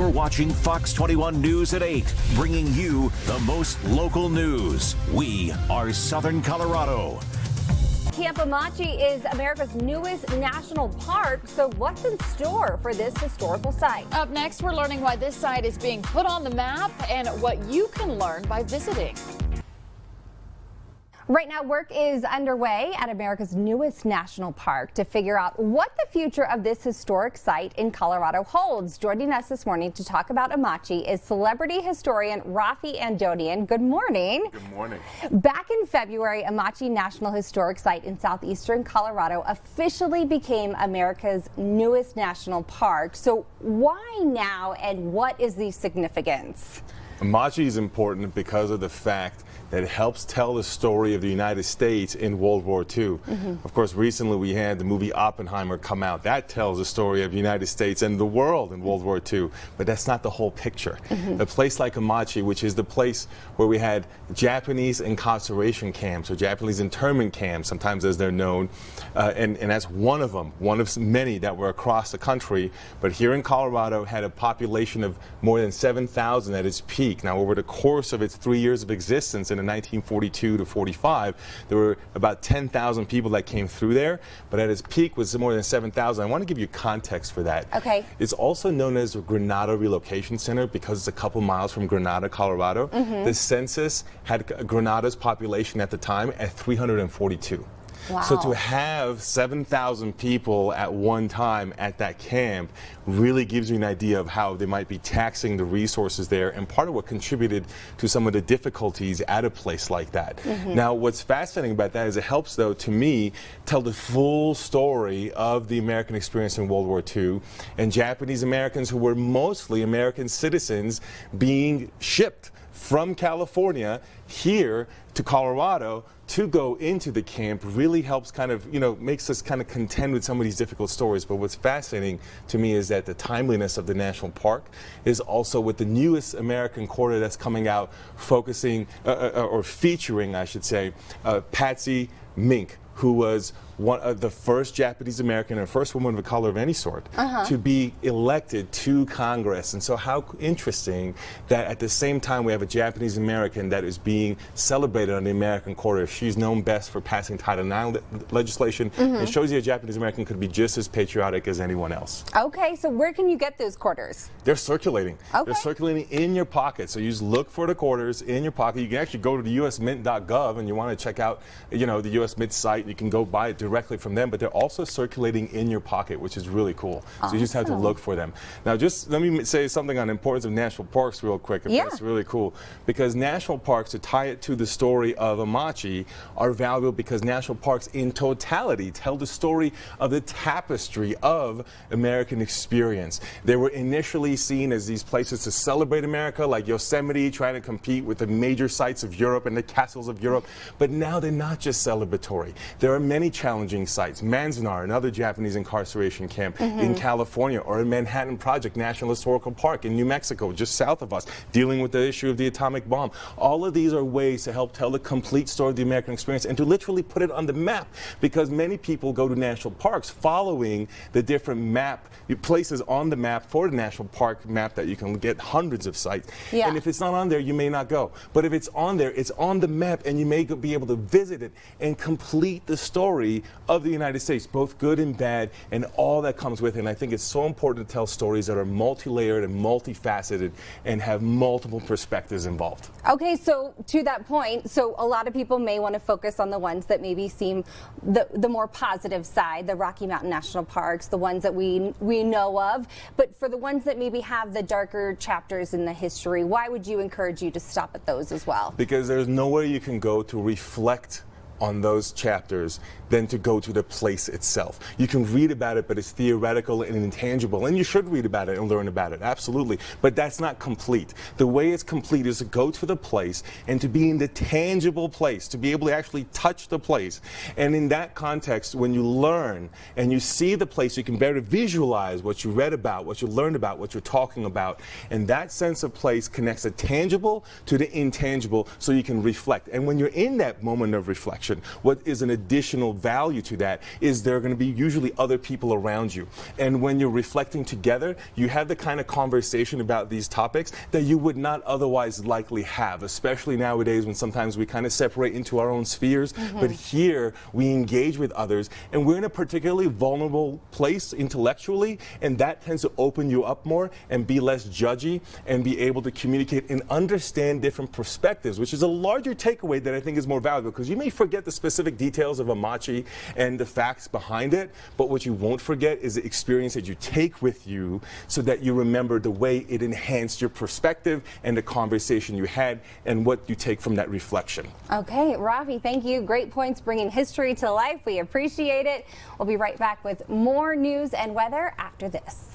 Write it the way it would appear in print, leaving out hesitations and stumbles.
You're watching Fox 21 News at 8, bringing you the most local news. We are Southern Colorado. Camp Amache is America's newest national park, so what's in store for this historical site? Up next, we're learning why this site is being put on the map and what you can learn by visiting. Right now, work is underway at America's newest national park to figure out what the future of this historic site in Colorado holds. Joining us this morning to talk about Amache is celebrity historian Raffi Andonian. Good morning. Good morning. Back in February, Amache National Historic Site in southeastern Colorado officially became America's newest national park. So why now, and what is the significance? Amache is important because of the fact that it helps tell the story of the United States in World War II. Of course, recently we had the movie Oppenheimer come out. That tells the story of the United States and the world in World War II, but that's not the whole picture. A place like Amache, which is the place where we had Japanese incarceration camps, or Japanese internment camps, sometimes as they're known, and that's one of them, one of many that were across the country, but here in Colorado had a population of more than 7,000 at its peak. Now, over the course of its 3 years of existence in 1942 to 45, there were about 10,000 people that came through there, but at its peak was more than 7,000. I want to give you context for that. Okay. It's also known as the Granada Relocation Center because it's a couple miles from Granada, Colorado. The census had Granada's population at the time at 342. Wow. So to have 7,000 people at one time at that camp really gives you an idea of how they might be taxing the resources there, and part of what contributed to some of the difficulties at a place like that. Now, what's fascinating about that is it helps, though, to me, tell the full story of the American experience in World War II and Japanese Americans who were mostly American citizens being shipped from California here to Colorado to go into the camp. Really helps kind of, makes us kind of contend with some of these difficult stories. But what's fascinating to me is that the timeliness of the national park is also with the newest American quarter that's coming out, focusing or featuring, I should say, Patsy Mink, who was the first Japanese American and first woman of color of any sort to be elected to Congress. And so how interesting that at the same time we have a Japanese American that is being celebrated on the American quarter. She's known best for passing Title IX legislation. It shows you a Japanese American could be just as patriotic as anyone else. Okay, so where can you get those quarters? They're circulating. Okay. They're circulating in your pocket. So you just look for the quarters in your pocket. You can actually go to the usmint.gov and you want to check out, the US Mint site. You can go buy it directly from them, but they're also circulating in your pocket, which is really cool. So you just have to look for them. Now, just let me say something on the importance of national parks real quick. That's really cool, because national parks, to tie it to the story of Amache, are valuable because national parks in totality tell the story of the tapestry of American experience. They were initially seen as these places to celebrate America, like Yosemite, trying to compete with the major sites of Europe and the castles of Europe, but now they're not just celebratory. There are many challenging sites. Manzanar, another Japanese incarceration camp in California, or in Manhattan Project National Historical Park in New Mexico, just south of us, dealing with the issue of the atomic bomb. All of these are ways to help tell the complete story of the American experience and to literally put it on the map, because many people go to national parks following the different places on the map for the national park map that you can get hundreds of sites. And if it's not on there, you may not go. But if it's on there, it's on the map, and you may be able to visit it and complete the story of the United States, both good and bad, and all that comes with it. And I think it's so important to tell stories that are multi-layered and multifaceted and have multiple perspectives involved. Okay, so to that point, so a lot of people may want to focus on the ones that maybe seem the more positive side, the Rocky Mountain National Parks, the ones that we know of. But for the ones that maybe have the darker chapters in the history, why would you encourage you to stop at those as well? Because there's nowhere you can go to reflect on those chapters than to go to the place itself. You can read about it, but it's theoretical and intangible, and you should read about it and learn about it, absolutely. But that's not complete. The way it's complete is to go to the place and to be in the tangible place, to be able to actually touch the place. And in that context, when you learn and you see the place, you can better visualize what you read about, what you learned about, what you're talking about. And that sense of place connects the tangible to the intangible so you can reflect. And when you're in that moment of reflection, reflection. What is an additional value to that is there are going to be usually other people around you. And when you're reflecting together, you have the kind of conversation about these topics that you would not otherwise likely have, especially nowadays when sometimes we kind of separate into our own spheres. But here we engage with others, and we're in a particularly vulnerable place intellectually, and that tends to open you up more and be less judgy and be able to communicate and understand different perspectives, which is a larger takeaway that I think is more valuable, because you may forget the specific details of Amache and the facts behind it, but what you won't forget is the experience that you take with you, so that you remember the way it enhanced your perspective and the conversation you had and what you take from that reflection. Okay, Raffi, thank you. Great points, bringing history to life. We appreciate it. We'll be right back with more news and weather after this.